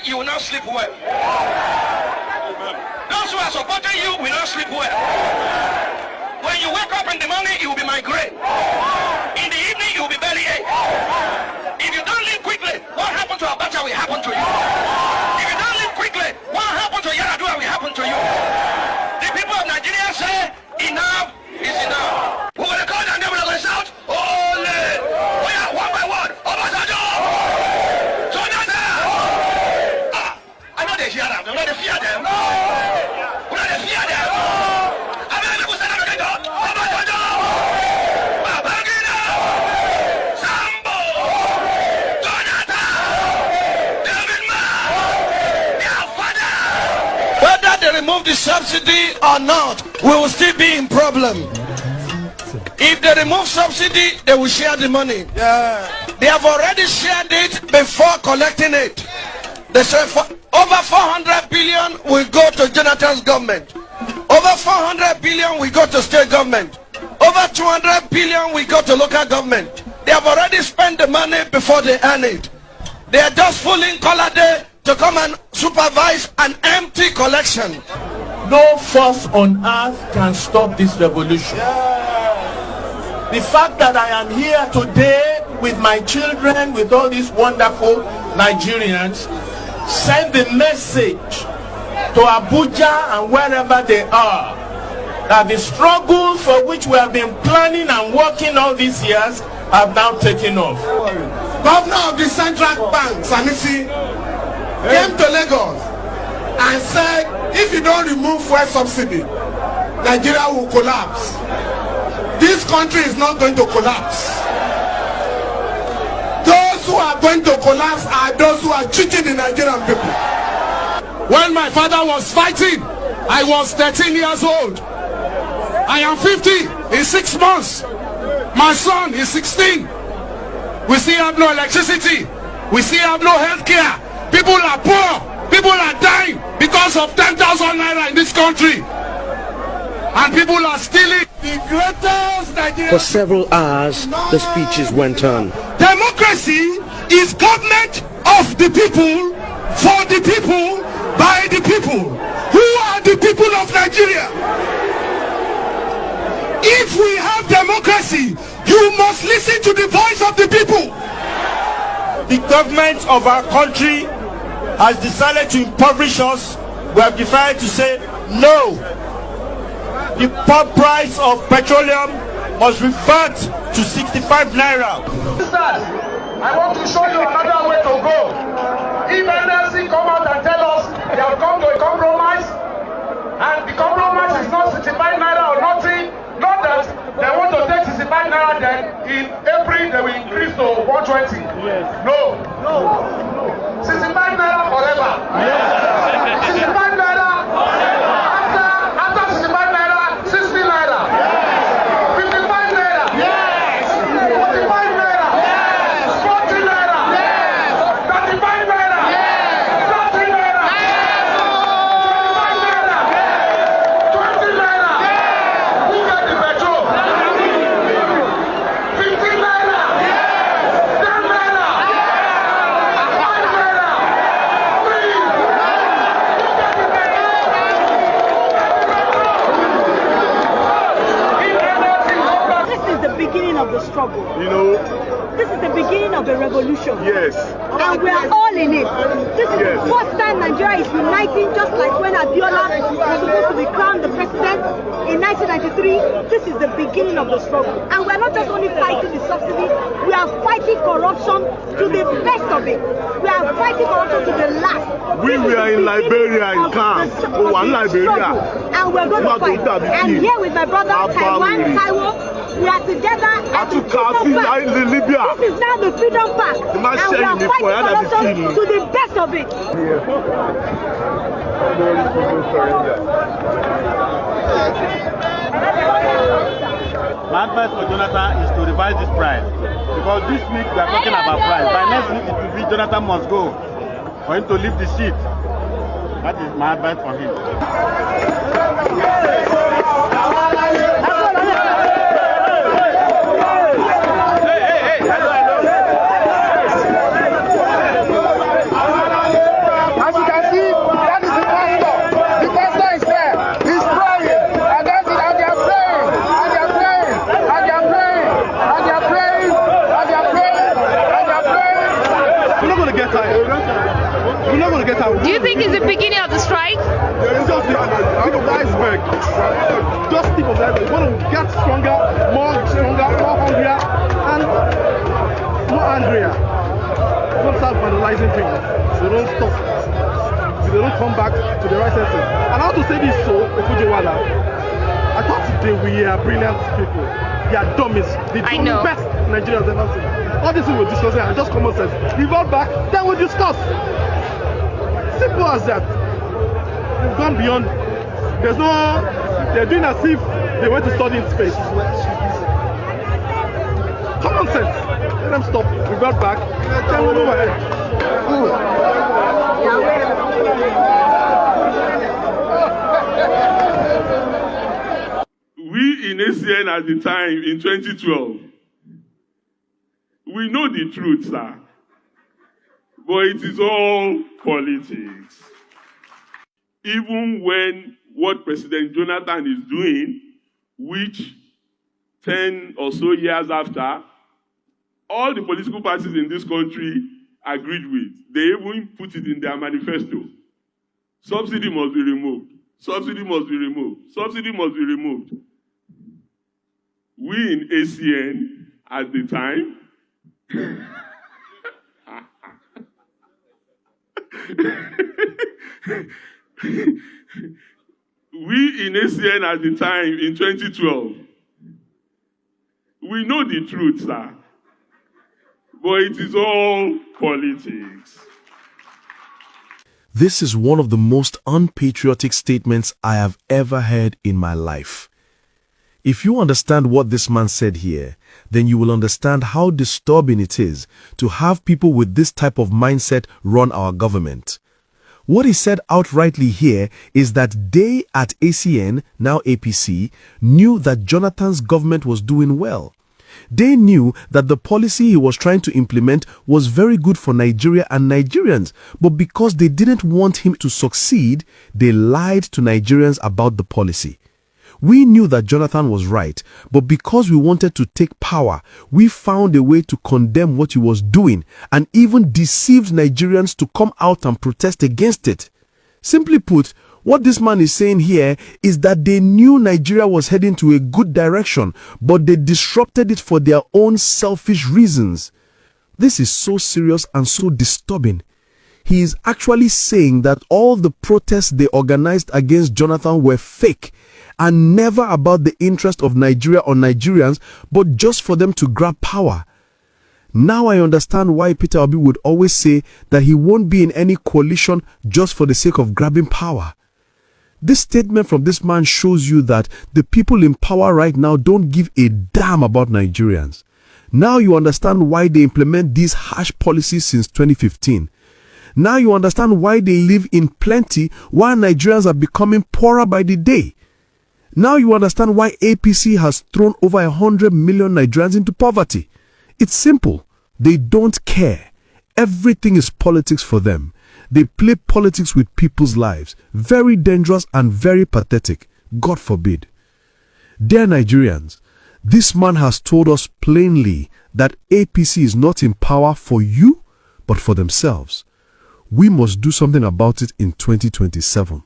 you will not sleep well. Those who are supporting you will not sleep well. When you wake up in the morning, you will be migraine. In the evening, you will be bellyache. If you don't leave quickly, what happened to Abacha will happen to you. If you don't leave quickly, what happened to Yaradua will happen to you. The people of Nigeria say, enough is enough. We're going to call them, we're going to shout, ole! We are one by one. Obasanjo! Jonathan! I know they fear them. I know they fear them. I know they fear them. I know they stand up and go, Obasanjo! Babangida! Sambo! Jonathan! David Mark! Their father! Whether they remove the subsidy or not, we will still be in problem. If they remove subsidy, they will share the money. Yeah. They have already shared it before collecting it. They say over 400 billion will go to Jonathan's government. Over 400 billion will go to state government. Over 200 billion will go to local government. They have already spent the money before they earn it. They are just fooling color day to come and supervise an empty collection. No force on earth can stop this revolution. The fact that I am here today with my children, with all these wonderful Nigerians, send the message to Abuja and wherever they are that the struggles for which we have been planning and working all these years have now taken off. Governor of the Central Bank, Sanusi, came to Lagos and said, if you don't remove fuel subsidy, Nigeria will collapse. This country is not going to collapse. Those who are going to collapse are those who are cheating the Nigerian people. When my father was fighting, I was 13 years old. I am 50 in 6 months. My son is 16. We still have no electricity. We still have no health care. People are poor. People are dying because of 10,000 naira in this country. And people are stealing. The greatest Nigerian. For several hours, the speeches went on. Democracy is government of the people, for the people, by the people. Who are the people of Nigeria? If we have democracy, you must listen to the voice of the people. The government of our country has decided to impoverish us. We have decided to say no. The pump price of petroleum must revert to 65 naira. I want to show you another way to go. If NLC come out and tell us they have come to a compromise, and the compromise is not 65 naira or nothing, not that they want to take 65 naira, then in April they will increase to 120. Yes. No. 65 naira forever. Yes. 65 naira forever. After 65 naira, 60 naira. Yes. 55 naira. Yes. 45 naira. Yes. 40 naira. Yes. 35 naira. Yes. 30 naira. Yes. 25 naira. Yes. 20 naira. Yes. Who get the petrol? 15 naira. Yes. 10 naira. Yes. 5 naira. 3. This is the beginning of the struggle. You know, This is the beginning of the revolution. yes. And we are all in it. This is Yes. the first time Nigeria is uniting, just like when Abiola was supposed to be crowned the president in 1993. This is the beginning of the struggle. And we are not just only fighting the subsidy, we are fighting corruption to the best of it. We are fighting corruption to the last. We This is were the in beginning Liberia in of camp. the Oh, one Liberia. struggle. And we're going to fight. And here with my brother Taiwo, we are together at the Freedom Park. Libya. This is now the Freedom Park. And we are fighting corruption to the best of it. My advice for Jonathan is to revise this price. Because this week we are talking about price. By next week it will be Jonathan must go for him to leave the seat. That is my advice for him. We're not going to get out. Do you think it's the beginning of the strike? It's just the tip of the iceberg. Just tip of the iceberg. We want to get stronger, more hungrier, and more angrier. We want to start vandalizing things. So they don't stop. So they don't come back to the right senses. And how to say this so, Okujewala, I thought they were brilliant people. They are dummies. They do the best Nigerians ever seen. All this we were discussing are just common sense. Revert back, then we discuss. Simple as that. They've gone beyond. There's no. They're doing as if they went to study in space. Common sense. Let them stop. Revert back. Then we'll move ahead. We in ACN at the time in 2012, we know the truth, sir. But it is all politics. Even when what President Jonathan is doing, which 10 or so years after, all the political parties in this country agreed with. They even put it in their manifesto. Subsidy must be removed. Subsidy must be removed. Subsidy must be removed. We in ACN at the time we in ACN at the time in 2012, we know the truth, sir. But it is all politics. This is one of the most unpatriotic statements I have ever heard in my life. If you understand what this man said here, then you will understand how disturbing it is to have people with this type of mindset run our government. What he said outrightly here is that they at ACN, now APC, knew that Jonathan's government was doing well. They knew that the policy he was trying to implement was very good for Nigeria and Nigerians, but because they didn't want him to succeed, they lied to Nigerians about the policy. We knew that Jonathan was right, but because we wanted to take power, we found a way to condemn what he was doing and even deceived Nigerians to come out and protest against it. Simply put, what this man is saying here is that they knew Nigeria was heading to a good direction, but they disrupted it for their own selfish reasons. This is so serious and so disturbing. He is actually saying that all the protests they organized against Jonathan were fake and never about the interest of Nigeria or Nigerians, but just for them to grab power. Now I understand why Peter Obi would always say that he won't be in any coalition just for the sake of grabbing power. This statement from this man shows you that the people in power right now don't give a damn about Nigerians. Now you understand why they implement these harsh policies since 2015. Now you understand why they live in plenty while Nigerians are becoming poorer by the day. Now you understand why APC has thrown over 100 million Nigerians into poverty. It's simple. They don't care. Everything is politics for them. They play politics with people's lives. Very dangerous and very pathetic. God forbid. Dear Nigerians, this man has told us plainly that APC is not in power for you, but for themselves. We must do something about it in 2027.